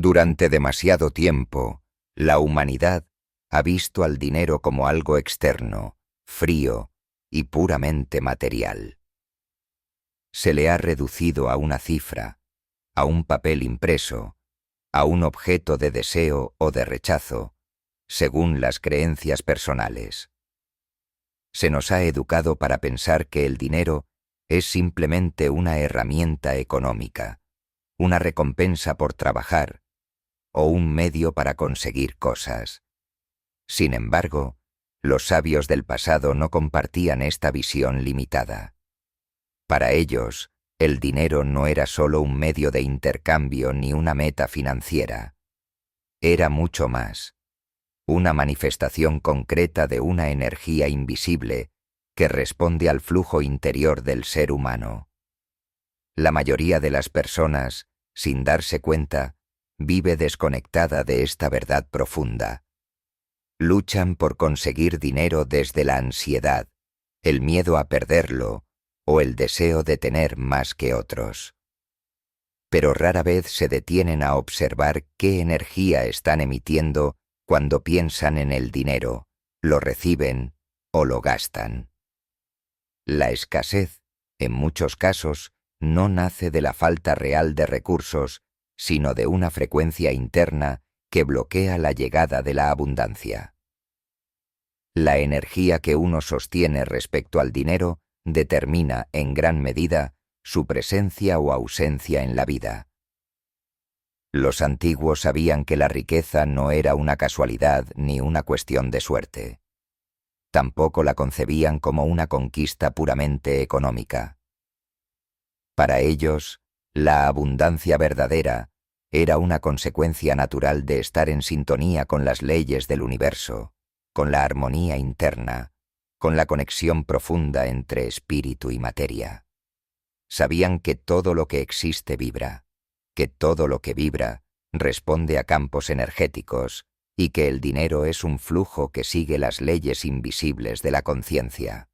Durante demasiado tiempo, la humanidad ha visto al dinero como algo externo, frío y puramente material. Se le ha reducido a una cifra, a un papel impreso, a un objeto de deseo o de rechazo, según las creencias personales. Se nos ha educado para pensar que el dinero es simplemente una herramienta económica, una recompensa por trabajar, o un medio para conseguir cosas. Sin embargo, los sabios del pasado no compartían esta visión limitada. Para ellos, el dinero no era solo un medio de intercambio ni una meta financiera. Era mucho más, una manifestación concreta de una energía invisible que responde al flujo interior del ser humano. La mayoría de las personas, sin darse cuenta, vive desconectada de esta verdad profunda. Luchan por conseguir dinero desde la ansiedad, el miedo a perderlo o el deseo de tener más que otros. Pero rara vez se detienen a observar qué energía están emitiendo cuando piensan en el dinero, lo reciben o lo gastan. La escasez, en muchos casos, no nace de la falta real de recursos, sino de una frecuencia interna que bloquea la llegada de la abundancia. La energía que uno sostiene respecto al dinero determina, en gran medida, su presencia o ausencia en la vida. Los antiguos sabían que la riqueza no era una casualidad ni una cuestión de suerte. Tampoco la concebían como una conquista puramente económica. Para ellos, la abundancia verdadera era una consecuencia natural de estar en sintonía con las leyes del universo, con la armonía interna, con la conexión profunda entre espíritu y materia. Sabían que todo lo que existe vibra, que todo lo que vibra responde a campos energéticos y que el dinero es un flujo que sigue las leyes invisibles de la conciencia.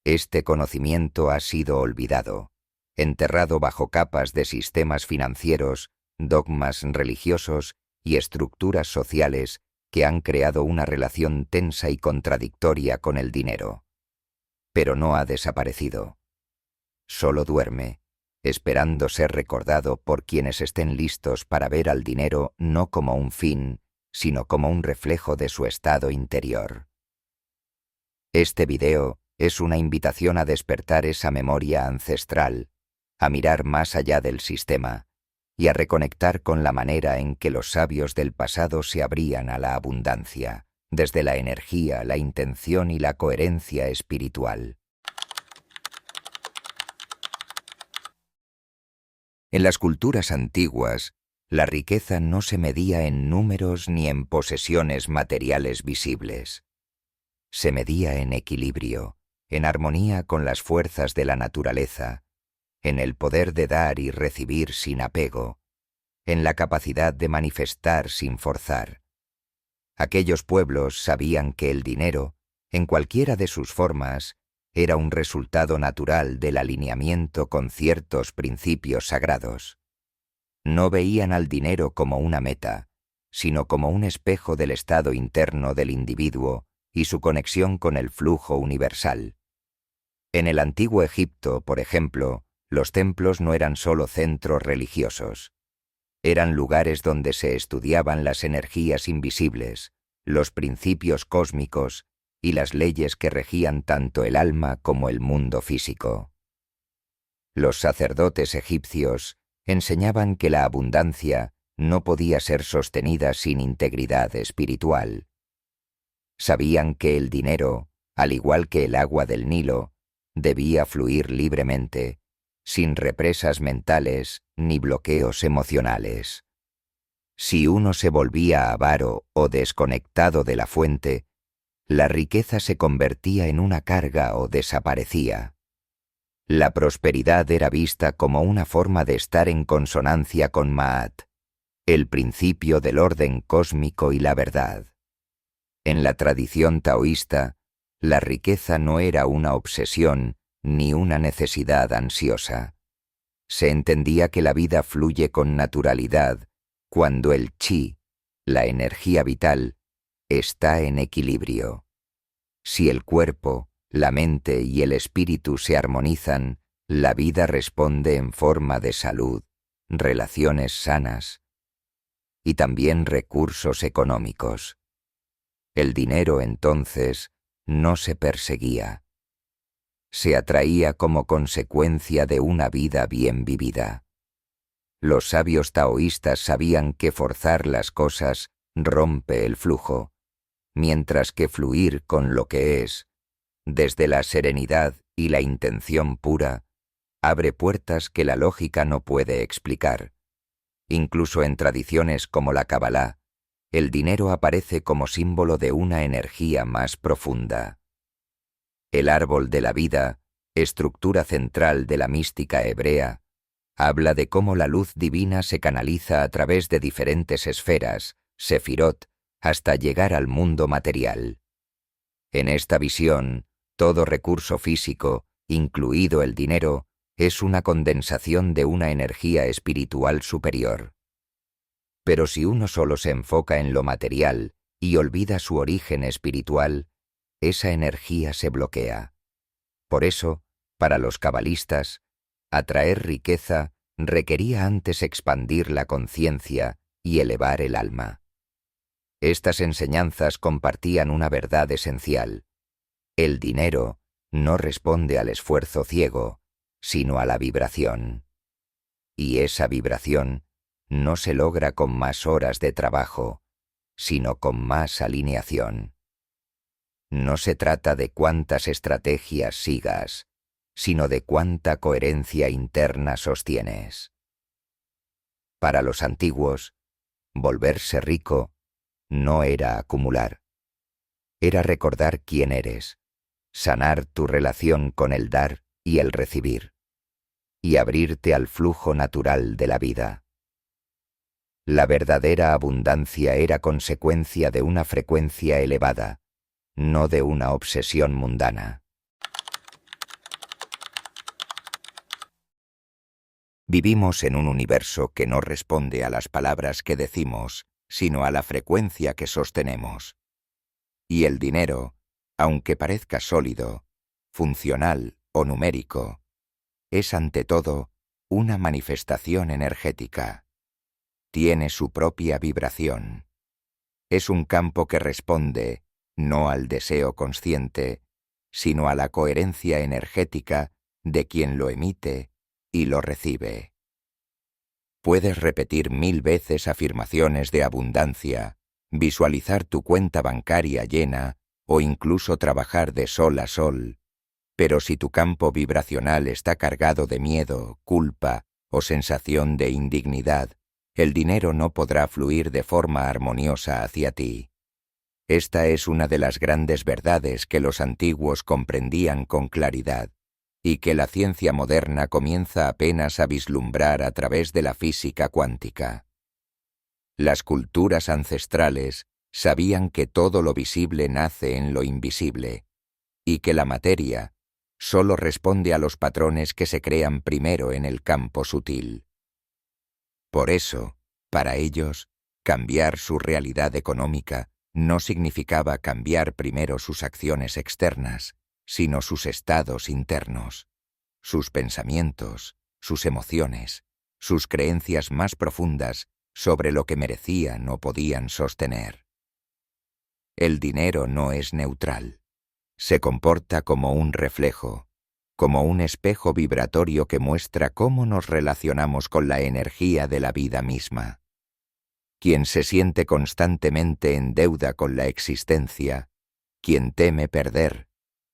Este conocimiento ha sido olvidado, enterrado bajo capas de sistemas financieros, dogmas religiosos y estructuras sociales que han creado una relación tensa y contradictoria con el dinero. Pero no ha desaparecido. Solo duerme, esperando ser recordado por quienes estén listos para ver al dinero no como un fin, sino como un reflejo de su estado interior. Este video es una invitación a despertar esa memoria ancestral, a mirar más allá del sistema y a reconectar con la manera en que los sabios del pasado se abrían a la abundancia, desde la energía, la intención y la coherencia espiritual. En las culturas antiguas, la riqueza no se medía en números ni en posesiones materiales visibles. Se medía en equilibrio, en armonía con las fuerzas de la naturaleza, en el poder de dar y recibir sin apego, en la capacidad de manifestar sin forzar. Aquellos pueblos sabían que el dinero, en cualquiera de sus formas, era un resultado natural del alineamiento con ciertos principios sagrados. No veían al dinero como una meta, sino como un espejo del estado interno del individuo y su conexión con el flujo universal. En el antiguo Egipto, por ejemplo, los templos no eran solo centros religiosos. Eran lugares donde se estudiaban las energías invisibles, los principios cósmicos y las leyes que regían tanto el alma como el mundo físico. Los sacerdotes egipcios enseñaban que la abundancia no podía ser sostenida sin integridad espiritual. Sabían que el dinero, al igual que el agua del Nilo, debía fluir libremente, sin represas mentales ni bloqueos emocionales. Si uno se volvía avaro o desconectado de la fuente, la riqueza se convertía en una carga o desaparecía. La prosperidad era vista como una forma de estar en consonancia con Ma'at, el principio del orden cósmico y la verdad. En la tradición taoísta, la riqueza no era una obsesión ni una necesidad ansiosa. Se entendía que la vida fluye con naturalidad cuando el chi, la energía vital, está en equilibrio. Si el cuerpo, la mente y el espíritu se armonizan, la vida responde en forma de salud, relaciones sanas y también recursos económicos. El dinero, entonces, no se perseguía. Se atraía como consecuencia de una vida bien vivida. Los sabios taoístas sabían que forzar las cosas rompe el flujo, mientras que fluir con lo que es, desde la serenidad y la intención pura, abre puertas que la lógica no puede explicar. Incluso en tradiciones como la Kabbalah, el dinero aparece como símbolo de una energía más profunda. El árbol de la vida, estructura central de la mística hebrea, habla de cómo la luz divina se canaliza a través de diferentes esferas, sefirot, hasta llegar al mundo material. En esta visión, todo recurso físico, incluido el dinero, es una condensación de una energía espiritual superior. Pero si uno solo se enfoca en lo material y olvida su origen espiritual, esa energía se bloquea. Por eso, para los cabalistas, atraer riqueza requería antes expandir la conciencia y elevar el alma. Estas enseñanzas compartían una verdad esencial. El dinero no responde al esfuerzo ciego, sino a la vibración. Y esa vibración no se logra con más horas de trabajo, sino con más alineación. No se trata de cuántas estrategias sigas, sino de cuánta coherencia interna sostienes. Para los antiguos, volverse rico no era acumular. Era recordar quién eres, sanar tu relación con el dar y el recibir, y abrirte al flujo natural de la vida. La verdadera abundancia era consecuencia de una frecuencia elevada, no de una obsesión mundana. Vivimos en un universo que no responde a las palabras que decimos, sino a la frecuencia que sostenemos. Y el dinero, aunque parezca sólido, funcional o numérico, es ante todo una manifestación energética. Tiene su propia vibración. Es un campo que responde no al deseo consciente, sino a la coherencia energética de quien lo emite y lo recibe. Puedes repetir 1000 veces afirmaciones de abundancia, visualizar tu cuenta bancaria llena o incluso trabajar de sol a sol, pero si tu campo vibracional está cargado de miedo, culpa o sensación de indignidad, el dinero no podrá fluir de forma armoniosa hacia ti. Esta es una de las grandes verdades que los antiguos comprendían con claridad y que la ciencia moderna comienza apenas a vislumbrar a través de la física cuántica. Las culturas ancestrales sabían que todo lo visible nace en lo invisible y que la materia solo responde a los patrones que se crean primero en el campo sutil. Por eso, para ellos, cambiar su realidad económica no significaba cambiar primero sus acciones externas, sino sus estados internos, sus pensamientos, sus emociones, sus creencias más profundas sobre lo que merecían o podían sostener. El dinero no es neutral. Se comporta como un reflejo, como un espejo vibratorio que muestra cómo nos relacionamos con la energía de la vida misma. Quien se siente constantemente en deuda con la existencia, quien teme perder,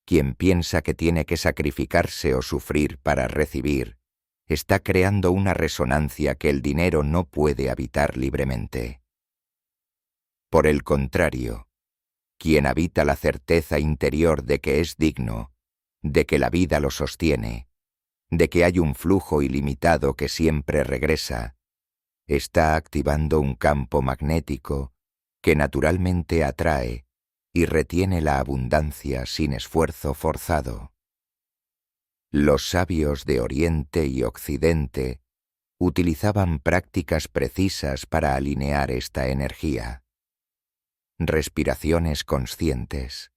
quien piensa que tiene que sacrificarse o sufrir para recibir, está creando una resonancia que el dinero no puede habitar libremente. Por el contrario, quien habita la certeza interior de que es digno, de que la vida lo sostiene, de que hay un flujo ilimitado que siempre regresa, está activando un campo magnético que naturalmente atrae y retiene la abundancia sin esfuerzo forzado. Los sabios de Oriente y Occidente utilizaban prácticas precisas para alinear esta energía. Respiraciones conscientes,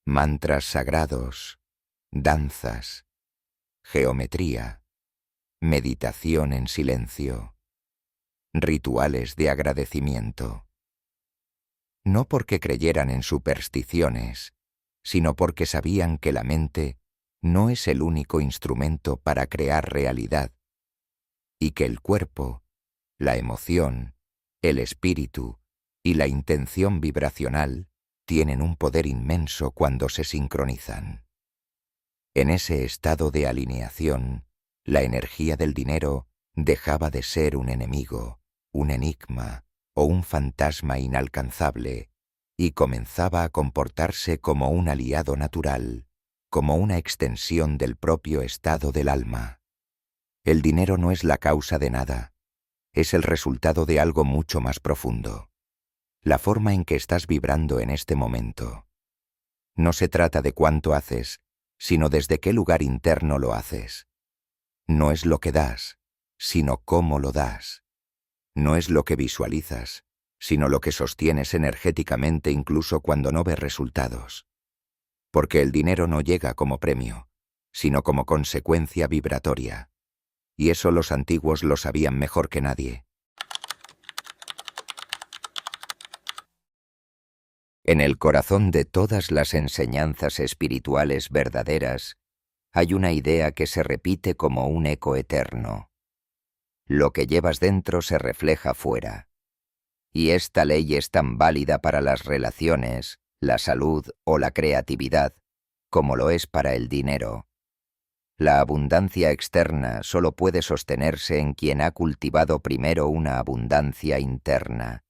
mantras sagrados, danzas, geometría, meditación en silencio, rituales de agradecimiento. No porque creyeran en supersticiones, sino porque sabían que la mente no es el único instrumento para crear realidad, y que el cuerpo, la emoción, el espíritu y la intención vibracional tienen un poder inmenso cuando se sincronizan. En ese estado de alineación, la energía del dinero dejaba de ser un enemigo, un enigma o un fantasma inalcanzable y comenzaba a comportarse como un aliado natural, como una extensión del propio estado del alma. El dinero no es la causa de nada, es el resultado de algo mucho más profundo. La forma en que estás vibrando en este momento. No se trata de cuánto haces, sino desde qué lugar interno lo haces. No es lo que das, sino cómo lo das. No es lo que visualizas, sino lo que sostienes energéticamente incluso cuando no ves resultados. Porque el dinero no llega como premio, sino como consecuencia vibratoria. Y eso los antiguos lo sabían mejor que nadie. En el corazón de todas las enseñanzas espirituales verdaderas hay una idea que se repite como un eco eterno. Lo que llevas dentro se refleja fuera. Y esta ley es tan válida para las relaciones, la salud o la creatividad, como lo es para el dinero. La abundancia externa solo puede sostenerse en quien ha cultivado primero una abundancia interna.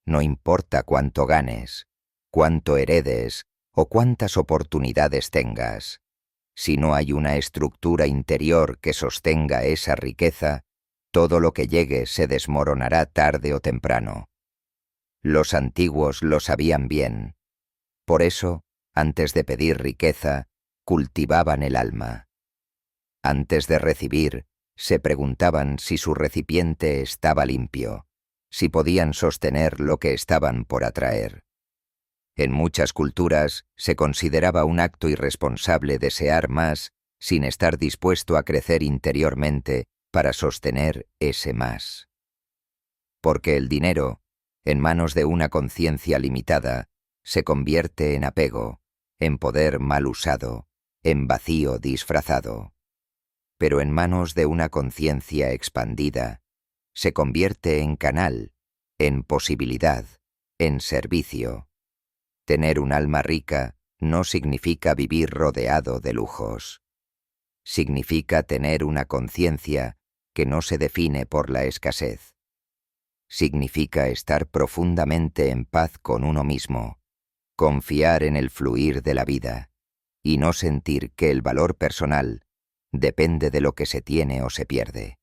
No importa cuánto ganes, cuánto heredes o cuántas oportunidades tengas. Si no hay una estructura interior que sostenga esa riqueza, todo lo que llegue se desmoronará tarde o temprano. Los antiguos lo sabían bien. Por eso, antes de pedir riqueza, cultivaban el alma. Antes de recibir, se preguntaban si su recipiente estaba limpio, si podían sostener lo que estaban por atraer. En muchas culturas se consideraba un acto irresponsable desear más sin estar dispuesto a crecer interiormente para sostener ese más. Porque el dinero, en manos de una conciencia limitada, se convierte en apego, en poder mal usado, en vacío disfrazado. Pero en manos de una conciencia expandida, se convierte en canal, en posibilidad, en servicio. Tener un alma rica no significa vivir rodeado de lujos. Significa tener una conciencia que no se define por la escasez. Significa estar profundamente en paz con uno mismo, confiar en el fluir de la vida y no sentir que el valor personal depende de lo que se tiene o se pierde.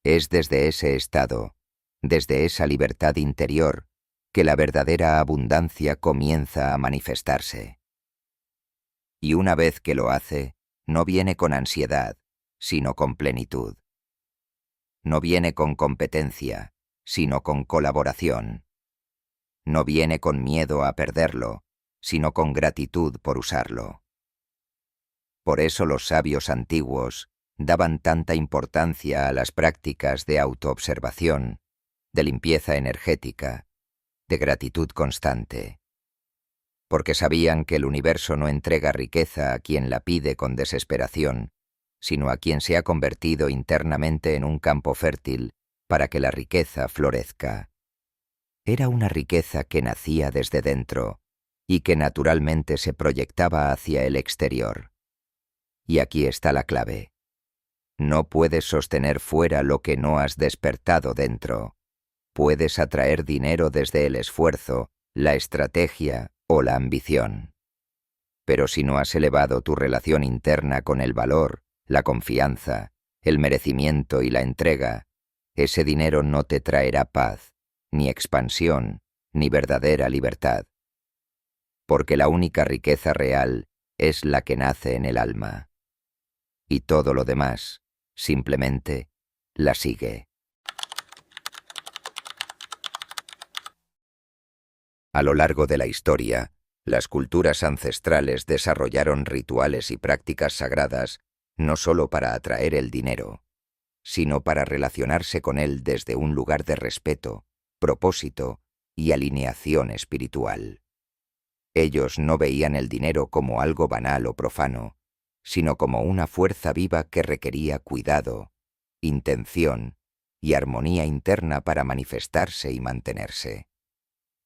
Es desde ese estado, desde esa libertad interior, que la verdadera abundancia comienza a manifestarse. Y una vez que lo hace, no viene con ansiedad, sino con plenitud. No viene con competencia, sino con colaboración. No viene con miedo a perderlo, sino con gratitud por usarlo. Por eso los sabios antiguos daban tanta importancia a las prácticas de autoobservación, de limpieza energética, de gratitud constante. Porque sabían que el universo no entrega riqueza a quien la pide con desesperación, sino a quien se ha convertido internamente en un campo fértil para que la riqueza florezca. Era una riqueza que nacía desde dentro y que naturalmente se proyectaba hacia el exterior. Y aquí está la clave. No puedes sostener fuera lo que no has despertado dentro. Puedes atraer dinero desde el esfuerzo, la estrategia o la ambición. Pero si no has elevado tu relación interna con el valor, la confianza, el merecimiento y la entrega, ese dinero no te traerá paz, ni expansión, ni verdadera libertad. Porque la única riqueza real es la que nace en el alma. Y todo lo demás, simplemente, la sigue. A lo largo de la historia, las culturas ancestrales desarrollaron rituales y prácticas sagradas no solo para atraer el dinero, sino para relacionarse con él desde un lugar de respeto, propósito y alineación espiritual. Ellos no veían el dinero como algo banal o profano, sino como una fuerza viva que requería cuidado, intención y armonía interna para manifestarse y mantenerse.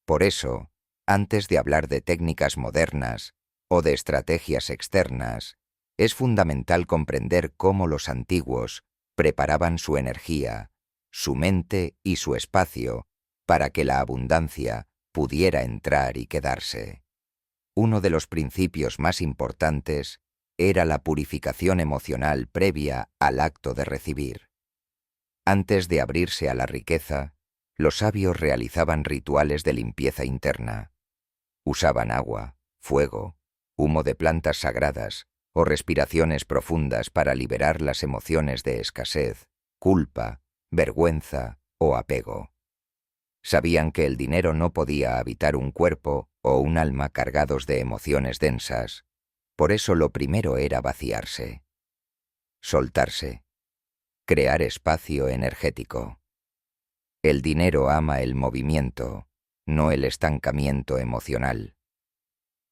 Por eso, antes de hablar de técnicas modernas o de estrategias externas, es fundamental comprender cómo los antiguos preparaban su energía, su mente y su espacio para que la abundancia pudiera entrar y quedarse. Uno de los principios más importantes era la purificación emocional previa al acto de recibir. Antes de abrirse a la riqueza, los sabios realizaban rituales de limpieza interna. Usaban agua, fuego, humo de plantas sagradas o respiraciones profundas para liberar las emociones de escasez, culpa, vergüenza o apego. Sabían que el dinero no podía habitar un cuerpo o un alma cargados de emociones densas, por eso lo primero era vaciarse, soltarse, crear espacio energético. El dinero ama el movimiento, no el estancamiento emocional.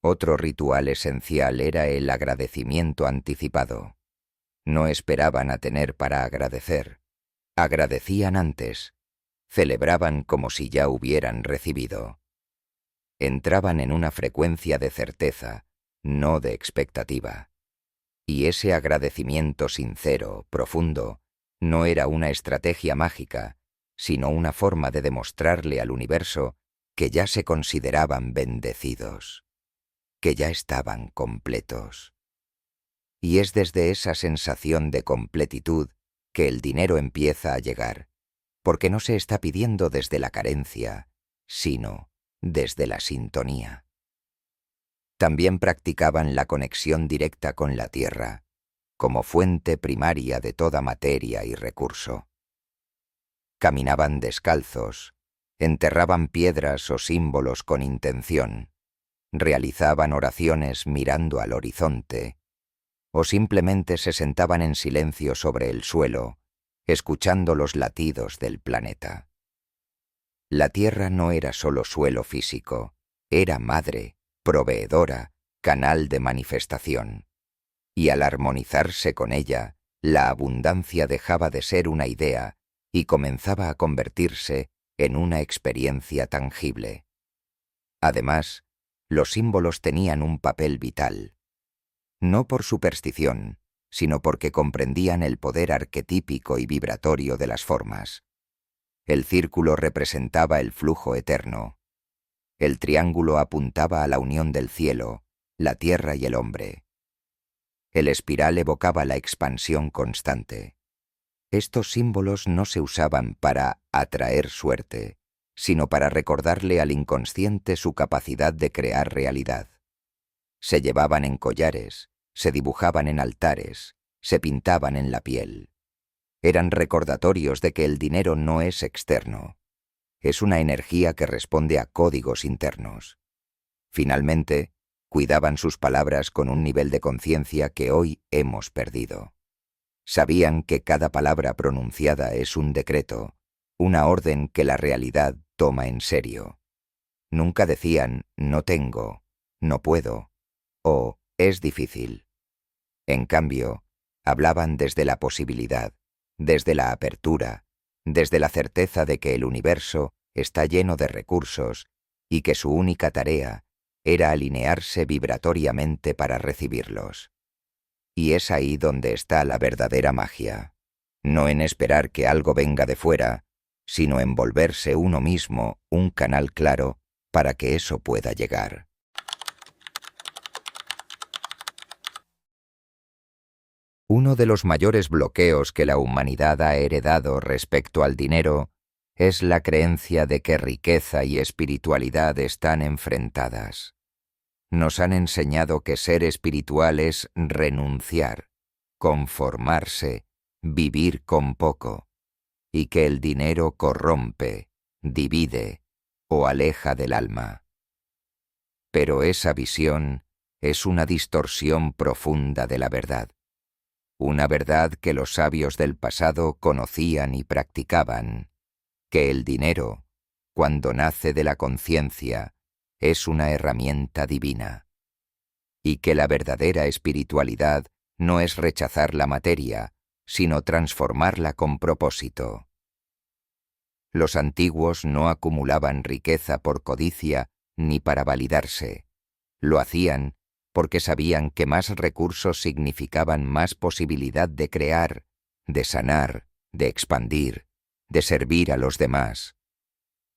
Otro ritual esencial era el agradecimiento anticipado. No esperaban a tener para agradecer. Agradecían antes. Celebraban como si ya hubieran recibido. Entraban en una frecuencia de certeza, no de expectativa. Y ese agradecimiento sincero, profundo, no era una estrategia mágica, sino una forma de demostrarle al universo que ya se consideraban bendecidos, que ya estaban completos. Y es desde esa sensación de completitud que el dinero empieza a llegar, porque no se está pidiendo desde la carencia, sino desde la sintonía. También practicaban la conexión directa con la tierra, como fuente primaria de toda materia y recurso. Caminaban descalzos, enterraban piedras o símbolos con intención, realizaban oraciones mirando al horizonte, o simplemente se sentaban en silencio sobre el suelo, escuchando los latidos del planeta. La tierra no era solo suelo físico, era madre, proveedora, canal de manifestación. Y al armonizarse con ella, la abundancia dejaba de ser una idea y comenzaba a convertirse en una experiencia tangible. Además, los símbolos tenían un papel vital. No por superstición, sino porque comprendían el poder arquetípico y vibratorio de las formas. El círculo representaba el flujo eterno. El triángulo apuntaba a la unión del cielo, la tierra y el hombre. El espiral evocaba la expansión constante. Estos símbolos no se usaban para atraer suerte, sino para recordarle al inconsciente su capacidad de crear realidad. Se llevaban en collares, se dibujaban en altares, se pintaban en la piel. Eran recordatorios de que el dinero no es externo. Es una energía que responde a códigos internos. Finalmente, cuidaban sus palabras con un nivel de conciencia que hoy hemos perdido. Sabían que cada palabra pronunciada es un decreto, una orden que la realidad toma en serio. Nunca decían no tengo, no puedo o es difícil. En cambio, hablaban desde la posibilidad, desde la apertura, desde la certeza de que el universo está lleno de recursos y que su única tarea era alinearse vibratoriamente para recibirlos. Y es ahí donde está la verdadera magia, no en esperar que algo venga de fuera, sino en volverse uno mismo un canal claro para que eso pueda llegar. Uno de los mayores bloqueos que la humanidad ha heredado respecto al dinero es la creencia de que riqueza y espiritualidad están enfrentadas. Nos han enseñado que ser espiritual es renunciar, conformarse, vivir con poco, y que el dinero corrompe, divide o aleja del alma. Pero esa visión es una distorsión profunda de la verdad. Una verdad que los sabios del pasado conocían y practicaban, que el dinero, cuando nace de la conciencia, es una herramienta divina, y que la verdadera espiritualidad no es rechazar la materia, sino transformarla con propósito. Los antiguos no acumulaban riqueza por codicia ni para validarse. Lo hacían porque sabían que más recursos significaban más posibilidad de crear, de sanar, de expandir, de servir a los demás.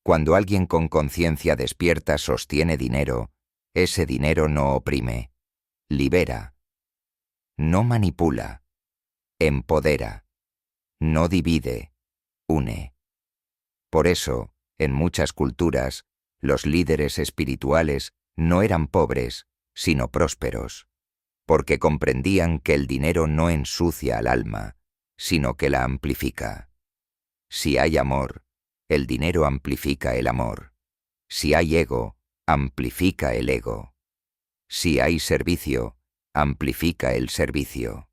Cuando alguien con conciencia despierta sostiene dinero, ese dinero no oprime, libera, no manipula, empodera, no divide, une. Por eso, en muchas culturas, los líderes espirituales no eran pobres, sino prósperos, porque comprendían que el dinero no ensucia al alma, sino que la amplifica. Si hay amor, el dinero amplifica el amor. Si hay ego, amplifica el ego. Si hay servicio, amplifica el servicio.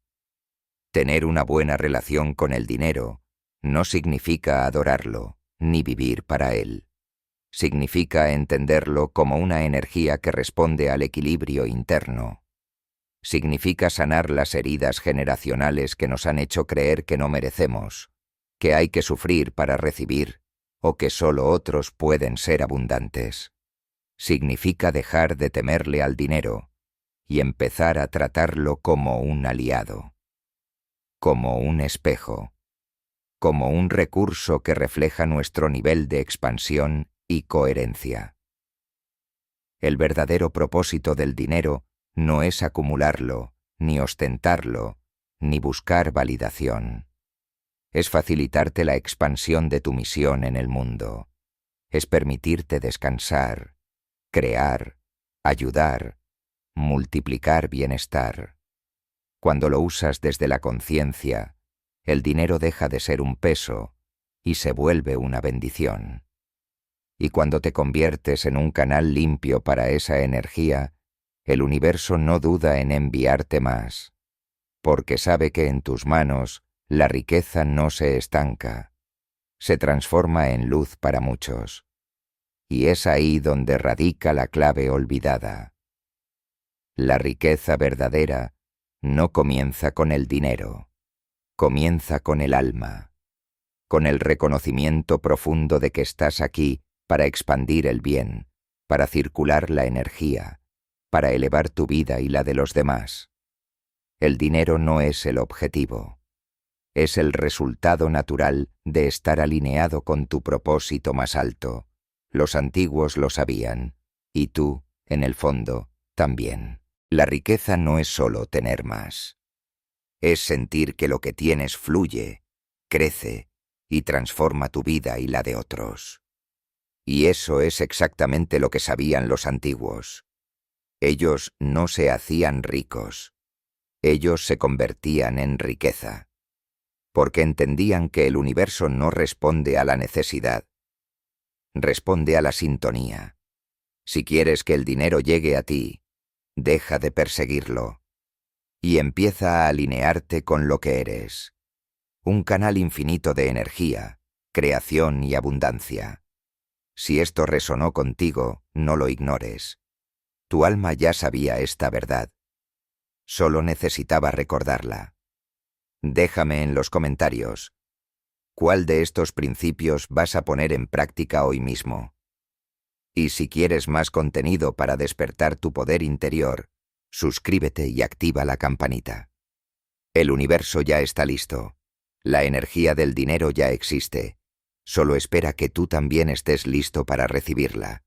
Tener una buena relación con el dinero no significa adorarlo, ni vivir para él. Significa entenderlo como una energía que responde al equilibrio interno. Significa sanar las heridas generacionales que nos han hecho creer que no merecemos, que hay que sufrir para recibir, o que solo otros pueden ser abundantes. Significa dejar de temerle al dinero y empezar a tratarlo como un aliado, como un espejo, como un recurso que refleja nuestro nivel de expansión y coherencia. El verdadero propósito del dinero no es acumularlo, ni ostentarlo, ni buscar validación. Es facilitarte la expansión de tu misión en el mundo. Es permitirte descansar, crear, ayudar, multiplicar bienestar. Cuando lo usas desde la conciencia, el dinero deja de ser un peso y se vuelve una bendición. Y cuando te conviertes en un canal limpio para esa energía, el universo no duda en enviarte más, porque sabe que en tus manos la riqueza no se estanca, se transforma en luz para muchos. Y es ahí donde radica la clave olvidada. La riqueza verdadera no comienza con el dinero, comienza con el alma, con el reconocimiento profundo de que estás aquí para expandir el bien, para circular la energía, para elevar tu vida y la de los demás. El dinero no es el objetivo. Es el resultado natural de estar alineado con tu propósito más alto. Los antiguos lo sabían, y tú, en el fondo, también. La riqueza no es solo tener más. Es sentir que lo que tienes fluye, crece y transforma tu vida y la de otros. Y eso es exactamente lo que sabían los antiguos. Ellos no se hacían ricos. Ellos se convertían en riqueza. Porque entendían que el universo no responde a la necesidad. Responde a la sintonía. Si quieres que el dinero llegue a ti, deja de perseguirlo. Y empieza a alinearte con lo que eres. Un canal infinito de energía, creación y abundancia. Si esto resonó contigo, no lo ignores. Tu alma ya sabía esta verdad. Solo necesitaba recordarla. Déjame en los comentarios. ¿Cuál de estos principios vas a poner en práctica hoy mismo? Y si quieres más contenido para despertar tu poder interior, suscríbete y activa la campanita. El universo ya está listo. La energía del dinero ya existe. Solo espera que tú también estés listo para recibirla.